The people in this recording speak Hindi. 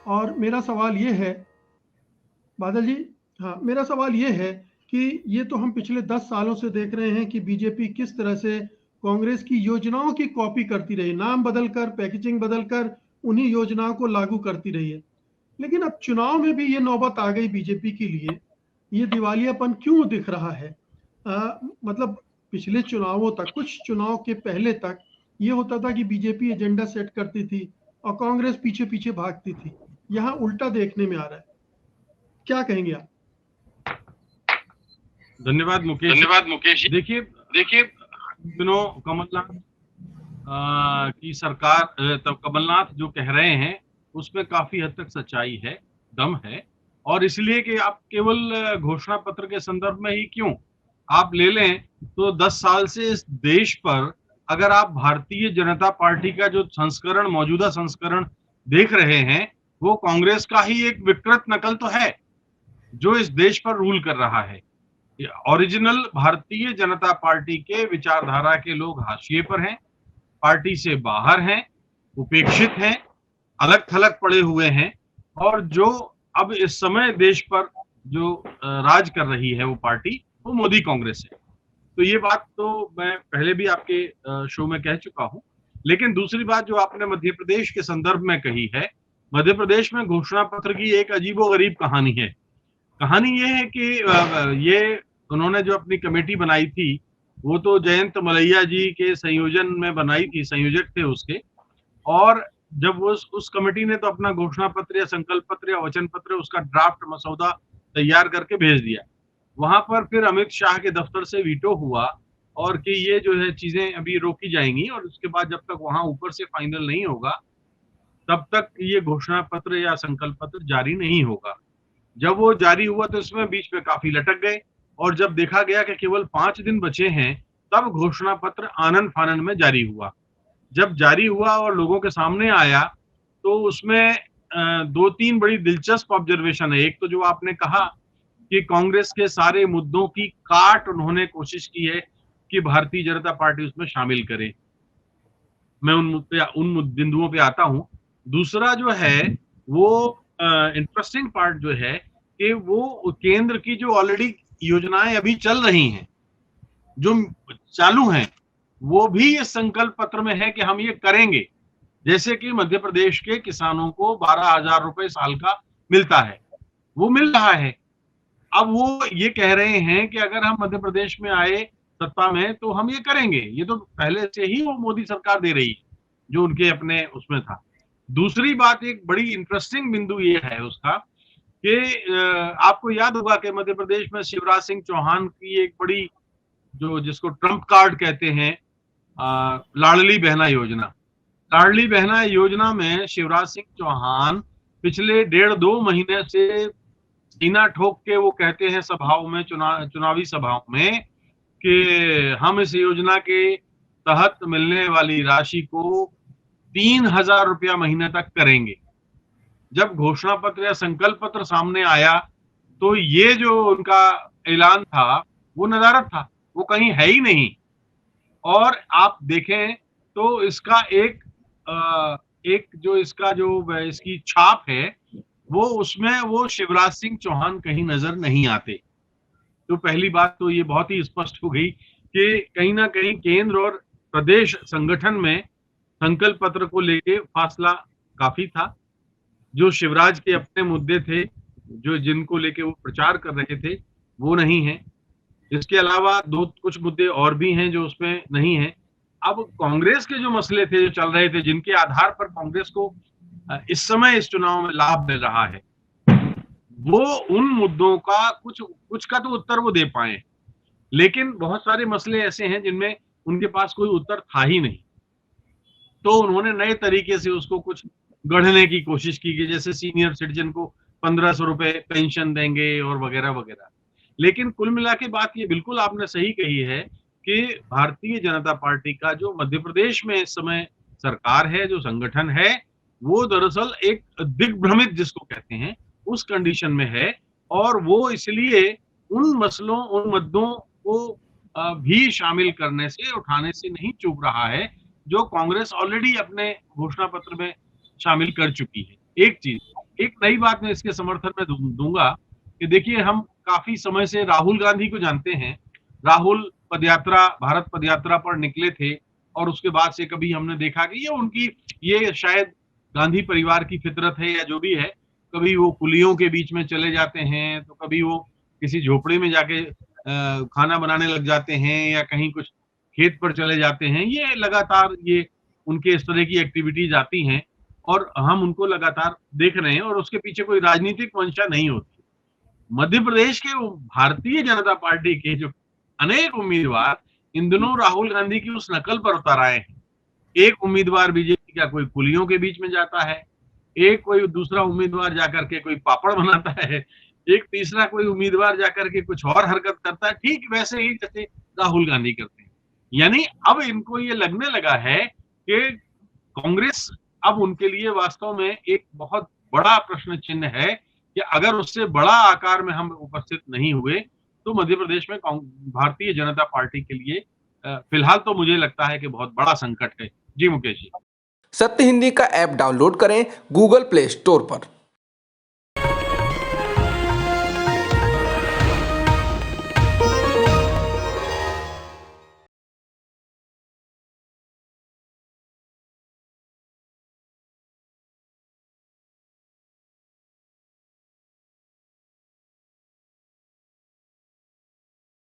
और मेरा सवाल ये है, बादल जी, हाँ, मेरा सवाल ये है कि ये तो हम पिछले 10 सालों से देख रहे हैं कि बीजेपी किस तरह से कांग्रेस की योजनाओं की कॉपी करती रही, नाम बदलकर, पैकेजिंग बदलकर उन्हीं योजनाओं को लागू करती रही है। लेकिन अब चुनाव में भी ये नौबत आ गई बीजेपी के लिए। ये दिवालियापन क्यों दिख रहा है? मतलब पिछले चुनावों तक, कुछ चुनाव के पहले तक ये होता था कि बीजेपी एजेंडा सेट करती थी और कांग्रेस पीछे पीछे भागती थी। यहाँ उल्टा देखने में आ रहा है, क्या कहेंगे आप? धन्यवाद मुकेश। देखिए देखिए, दिनों कमलनाथ की सरकार, तब कमलनाथ जो कह रहे हैं उसमें काफी हद तक सच्चाई है, दम है। और इसलिए कि आप केवल घोषणा पत्र के संदर्भ में ही क्यों, आप ले लें तो 10 साल से इस देश पर अगर आप भारतीय जनता पार्टी का जो संस्करण, मौजूदा संस्करण देख रहे हैं, वो कांग्रेस का ही एक विकृत नकल तो है जो इस देश पर रूल कर रहा है। ओरिजिनल भारतीय जनता पार्टी के विचारधारा के लोग हाशिए पर हैं, पार्टी से बाहर हैं, उपेक्षित हैं, अलग थलग पड़े हुए हैं। और जो अब इस समय देश पर जो राज कर रही है वो पार्टी, वो मोदी कांग्रेस है। तो ये बात तो मैं पहले भी आपके शो में कह चुका हूं। लेकिन दूसरी बात जो आपने मध्य प्रदेश के संदर्भ में कही है, मध्य प्रदेश में घोषणा पत्र की एक अजीबोगरीब कहानी है। कहानी ये है कि ये उन्होंने जो अपनी कमेटी बनाई थी, वो तो जयंत मलैया जी के संयोजन में बनाई थी, संयोजक थे उसके। और जब वो उस कमेटी ने तो अपना घोषणा पत्र या संकल्प पत्र या वचन पत्र, उसका ड्राफ्ट मसौदा तैयार करके भेज दिया। वहां पर फिर अमित शाह के दफ्तर से वीटो हुआ और कि ये जो है चीजें अभी रोकी जाएंगी, और उसके बाद जब तक वहां ऊपर से फाइनल नहीं होगा तब तक ये घोषणा पत्र या संकल्प पत्र जारी नहीं होगा। जब वो जारी हुआ तो इसमें बीच में काफी लटक गए, और जब देखा गया कि केवल 5 दिन बचे हैं, तब घोषणा पत्र आनन फानन में जारी हुआ। जब जारी हुआ और लोगों के सामने आया तो उसमें 2-3 बड़ी दिलचस्प ऑब्जर्वेशन है। एक तो जो आपने कहा कि कांग्रेस के सारे मुद्दों की काट उन्होंने कोशिश की है कि भारतीय जनता पार्टी उसमें शामिल करे। मैं उन बिंदुओं पे आता हूं। दूसरा जो है वो इंटरेस्टिंग पार्ट जो है कि वो केंद्र की जो ऑलरेडी योजनाएं अभी चल रही हैं, जो चालू हैं, वो भी इस संकल्प पत्र में है कि हम ये करेंगे। जैसे कि मध्य प्रदेश के किसानों को 12,000 रुपए साल का मिलता है, वो मिल रहा है। अब वो ये कह रहे हैं कि अगर हम मध्य प्रदेश में आए सत्ता में तो हम ये करेंगे। ये तो पहले से ही वो मोदी सरकार दे रही है, जो उनके अपने उसमें था। दूसरी बात, एक बड़ी इंटरेस्टिंग बिंदु ये है उसका कि आपको याद होगा कि मध्य प्रदेश में शिवराज सिंह चौहान की एक बड़ी, जो जिसको ट्रम्प कार्ड कहते हैं, लाडली बहना योजना। लाडली बहना योजना में शिवराज सिंह चौहान पिछले 1.5-2 महीने से सीना ठोक के वो कहते हैं सभाओं में, चुनावी सभाओं में, कि हम इस योजना के तहत मिलने वाली राशि को 3,000 रुपया महीने तक करेंगे। जब घोषणा पत्र या संकल्प पत्र सामने आया तो ये जो उनका ऐलान था वो नदारद था, वो कहीं है ही नहीं। और आप देखें तो इसका एक जो इसका जो इसकी छाप है, वो उसमें वो शिवराज सिंह चौहान कहीं नजर नहीं आते। तो पहली बात तो ये बहुत ही स्पष्ट हो गई कि कहीं ना कहीं केंद्र और प्रदेश संगठन में संकल्प पत्र को लेके फासला काफी था। जो शिवराज के अपने मुद्दे थे, जो जिनको लेके वो प्रचार कर रहे थे, वो नहीं है। इसके अलावा कुछ मुद्दे और भी हैं जो उसमें नहीं है। अब कांग्रेस के जो मसले थे, जो चल रहे थे, जिनके आधार पर कांग्रेस को इस समय इस चुनाव में लाभ मिल रहा है, वो उन मुद्दों का कुछ का तो उत्तर वो दे पाए, लेकिन बहुत सारे मसले ऐसे हैं जिनमें उनके पास कोई उत्तर था ही नहीं। तो उन्होंने नए तरीके से उसको कुछ गढ़ने की कोशिश की कि जैसे सीनियर सिटीजन को 1,500 रुपए पेंशन देंगे और वगैरह वगैरह। लेकिन कुल मिला के बात ये बिल्कुल आपने सही कही है कि भारतीय जनता पार्टी का जो मध्य प्रदेश में इस समय सरकार है, जो संगठन है, वो दरअसल एक दिग्भ्रमित जिसको कहते हैं उस कंडीशन में है। और वो इसलिए उन मसलों, उन मुद्दों को भी शामिल करने से, उठाने से नहीं चूक रहा है जो कांग्रेस ऑलरेडी अपने घोषणा पत्र में शामिल कर चुकी है। एक चीज, एक नई बात मैं इसके समर्थन में दूंगा कि देखिए, हम काफी समय से राहुल गांधी को जानते हैं। राहुल भारत पदयात्रा पर निकले थे और उसके बाद से कभी हमने देखा कि ये शायद गांधी परिवार की फितरत है या जो भी है, कभी वो कुलियों के बीच में चले जाते हैं, तो कभी वो किसी झोपड़ी में जाके खाना बनाने लग जाते हैं या कहीं कुछ खेत पर चले जाते हैं। ये लगातार ये उनके इस तरह की एक्टिविटीज आती हैं और हम उनको लगातार देख रहे हैं और उसके पीछे कोई राजनीतिक मंशा नहीं होती। मध्य प्रदेश के भारतीय जनता पार्टी के जो अनेक उम्मीदवार इन दिनों राहुल गांधी की उस नकल पर उतर आए हैं। एक उम्मीदवार बीजेपी का कोई कुलियों के बीच में जाता है, एक कोई दूसरा उम्मीदवार जाकर के कोई पापड़ बनाता है, एक तीसरा कोई उम्मीदवार जाकर के कुछ और हरकत करता है, ठीक वैसे ही जैसे राहुल गांधी करते हैं। यानी अब इनको ये लगने लगा है कि कांग्रेस अब उनके लिए वास्तव में एक बहुत बड़ा प्रश्न चिन्ह है कि अगर उससे बड़ा आकार में हम उपस्थित नहीं हुए तो मध्य प्रदेश में भारतीय जनता पार्टी के लिए फिलहाल तो मुझे लगता है कि बहुत बड़ा संकट है। जी मुकेश जी। सत्य हिंदी का ऐप डाउनलोड करें गूगल प्ले स्टोर पर।